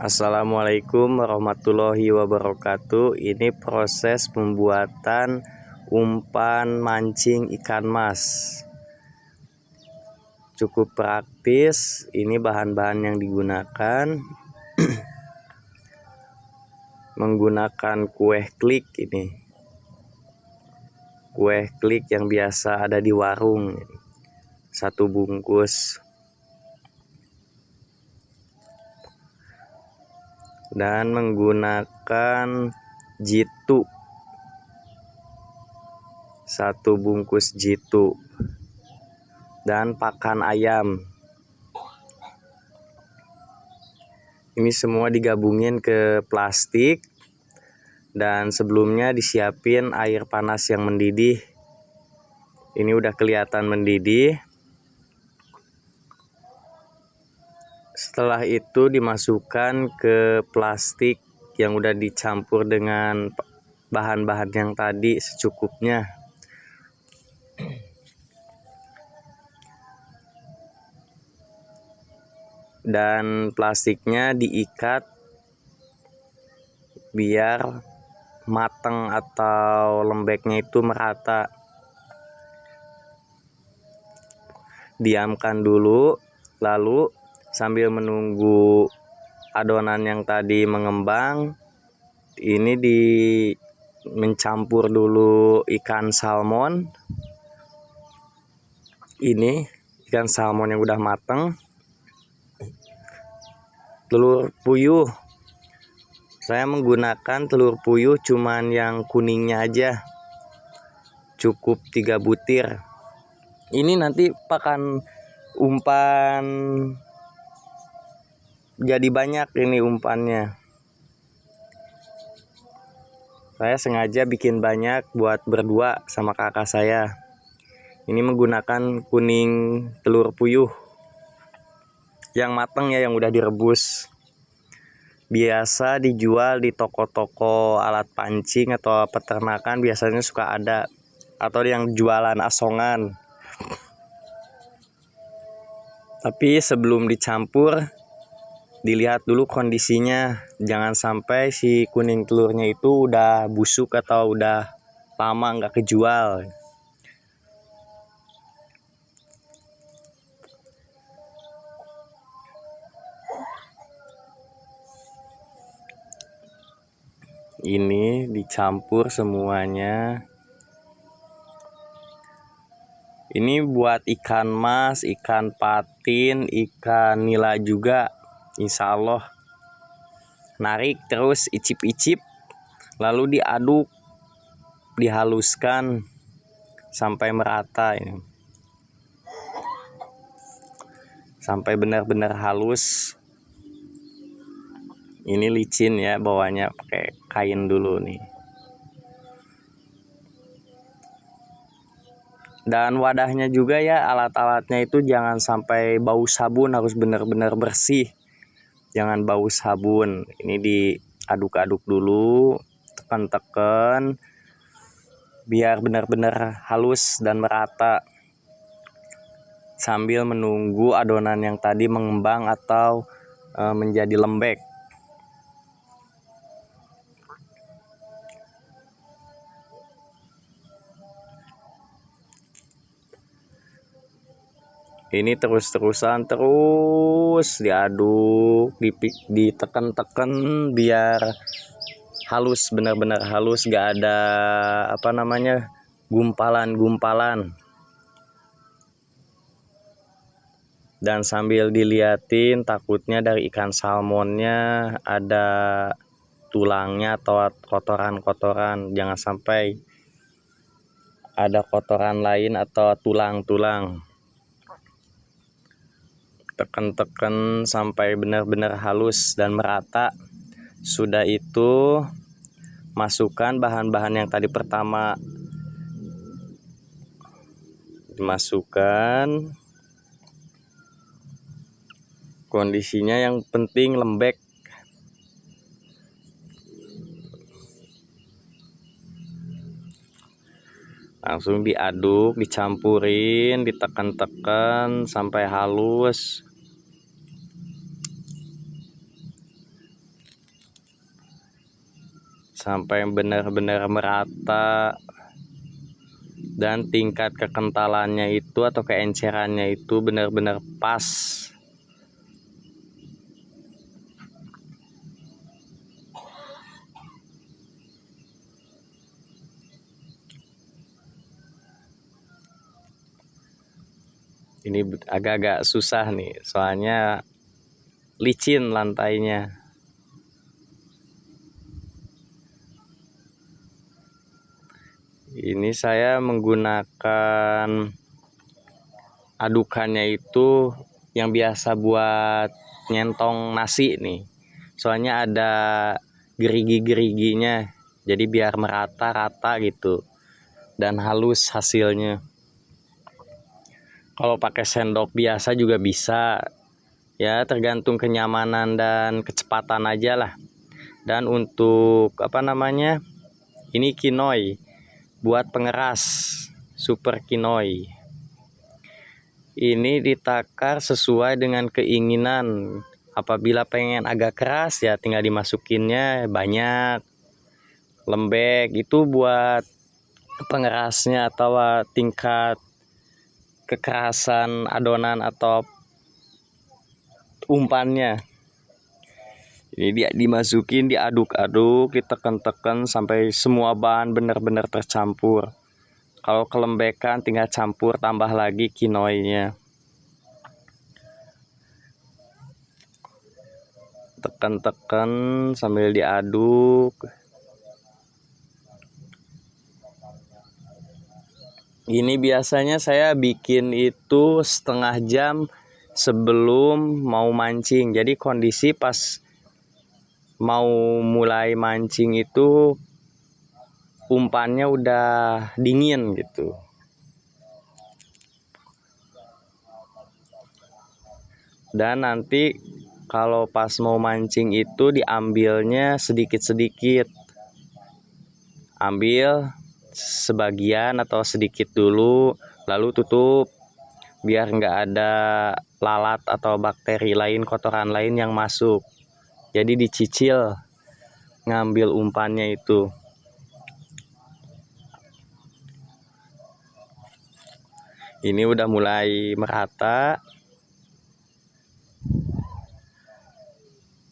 Assalamualaikum warahmatullahi wabarakatuh. Ini proses pembuatan umpan mancing ikan mas. Cukup praktis. Ini bahan-bahan yang digunakan menggunakan kue klik ini. Kue klik yang biasa ada di warung. 1 bungkus. Dan menggunakan jitu 1 bungkus jitu dan pakan ayam. Ini semua digabungin ke plastik dan sebelumnya disiapin air panas yang mendidih. Ini udah kelihatan mendidih. Setelah itu dimasukkan ke plastik yang udah dicampur dengan bahan-bahan yang tadi secukupnya. Dan plastiknya diikat biar matang atau lembeknya itu merata. Diamkan dulu, lalu sambil menunggu adonan yang tadi mengembang, ini mencampur dulu ikan salmon. Ini ikan salmon yang udah matang. Telur puyuh, saya menggunakan telur puyuh cuman yang kuningnya aja, cukup 3 butir. Ini nanti pakan umpan jadi banyak ini umpannya. Saya sengaja bikin banyak buat berdua sama kakak saya. Ini menggunakan kuning telur puyuh yang matang ya, yang udah direbus. Biasa dijual di toko-toko alat pancing atau peternakan, biasanya suka ada, atau yang jualan asongan. Tapi sebelum dicampur, dilihat dulu kondisinya. Jangan sampai si kuning telurnya itu udah busuk atau udah lama nggak kejual. Ini dicampur semuanya. Ini buat ikan mas, ikan patin, ikan nila juga. Insya Allah. Narik terus, icip-icip, lalu diaduk, dihaluskan sampai merata ini. Sampai benar-benar halus. Ini licin ya, bawahnya pakai kain dulu nih. Dan wadahnya juga ya, alat-alatnya itu jangan sampai bau sabun, harus benar-benar bersih. Jangan bau sabun. Ini diaduk-aduk dulu, tekan-tekan biar benar-benar halus dan merata. Sambil menunggu adonan yang tadi mengembang atau menjadi lembek. Ini terus-terusan diaduk, ditekan-tekan biar halus, benar-benar halus, gak ada gumpalan-gumpalan. Dan sambil diliatin, takutnya dari ikan salmonnya ada tulangnya atau kotoran-kotoran. Jangan sampai ada kotoran lain atau tulang-tulang. Tekan-tekan sampai benar-benar halus dan merata. Sudah itu masukkan bahan-bahan yang tadi pertama. Dimasukkan. Kondisinya yang penting lembek. Langsung diaduk, dicampurin, ditekan-tekan sampai halus. sampai benar-benar merata, dan tingkat kekentalannya itu atau keencerannya itu benar-benar pas. Ini agak-agak susah nih, soalnya licin lantainya. Ini saya menggunakan adukannya itu yang biasa buat nyentong nasi nih. Soalnya ada gerigi-geriginya, jadi biar merata-rata gitu dan halus hasilnya. Kalau pakai sendok biasa juga bisa, ya tergantung kenyamanan dan kecepatan aja lah. Dan untuk ini kinoi buat pengeras, super kinoi. Ini ditakar sesuai dengan keinginan. Apabila pengen agak keras ya tinggal dimasukinnya banyak. Lembek itu buat pengerasnya atau tingkat kekerasan adonan atau umpannya. Ini dia dimasukin, diaduk-aduk, ditekan-tekan sampai semua bahan benar-benar tercampur. Kalau kelembekan tinggal campur tambah lagi kinoinya. Tekan-tekan sambil diaduk. Ini biasanya saya bikin itu setengah jam sebelum mau mancing. Jadi kondisi pas mau mulai mancing itu umpannya udah dingin gitu. Dan nanti kalau pas mau mancing itu diambilnya sedikit-sedikit. Ambil sebagian atau sedikit dulu, lalu tutup biar nggak ada lalat atau bakteri lain, kotoran lain yang masuk. Jadi dicicil ngambil umpannya itu. Ini udah mulai merata,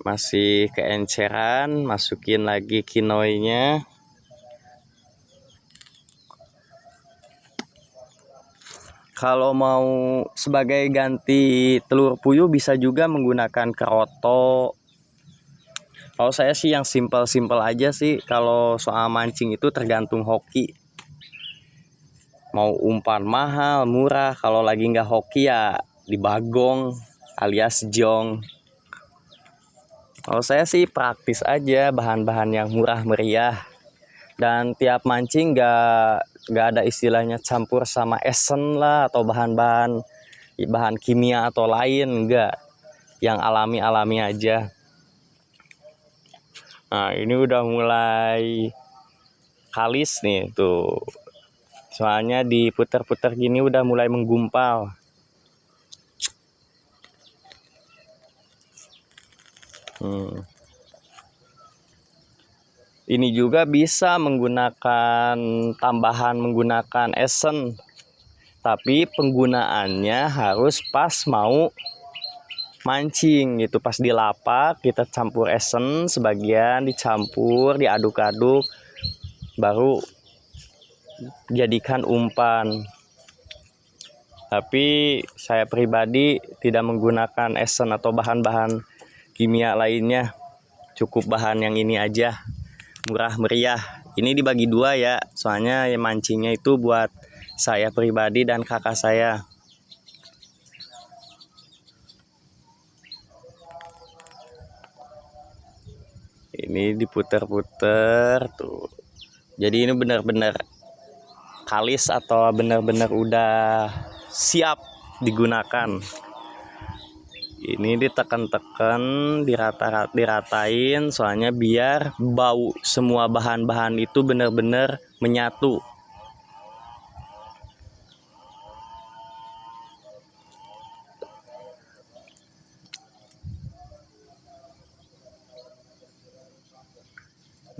masih keenceran, masukin lagi kinoinya. Kalau mau sebagai ganti telur puyuh bisa juga menggunakan keroto. Kalau saya sih yang simpel-simpel aja sih. Kalau soal mancing itu tergantung hoki. Mau umpan mahal, murah. Kalau lagi nggak hoki ya di bagong alias jong. Kalau saya sih praktis aja, bahan-bahan yang murah meriah. Dan tiap mancing nggak ada istilahnya campur sama esen lah atau bahan kimia atau lain, enggak. Yang alami-alami aja. Nah, ini udah mulai kalis nih tuh. Soalnya diputer-puter gini udah mulai menggumpal. Ini juga bisa menggunakan tambahan menggunakan esen. Tapi penggunaannya harus pas mau mancing gitu. Pas di lapak kita campur esen sebagian, dicampur, diaduk-aduk, baru jadikan umpan. Tapi saya pribadi tidak menggunakan esen atau bahan-bahan kimia lainnya. Cukup bahan yang ini aja, murah meriah. Ini dibagi dua ya, soalnya mancingnya itu buat saya pribadi dan kakak saya. Ini diputer-puter tuh. Jadi ini benar-benar kalis atau benar-benar udah siap digunakan. Ini ditekan-tekan, diratain soalnya biar bau semua bahan-bahan itu benar-benar menyatu.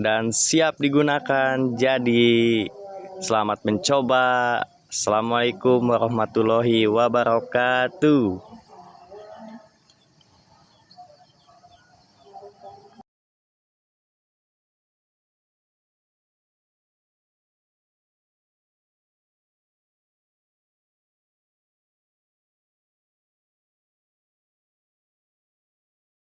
dan siap digunakan. Jadi selamat mencoba. Assalamualaikum warahmatullahi wabarakatuh.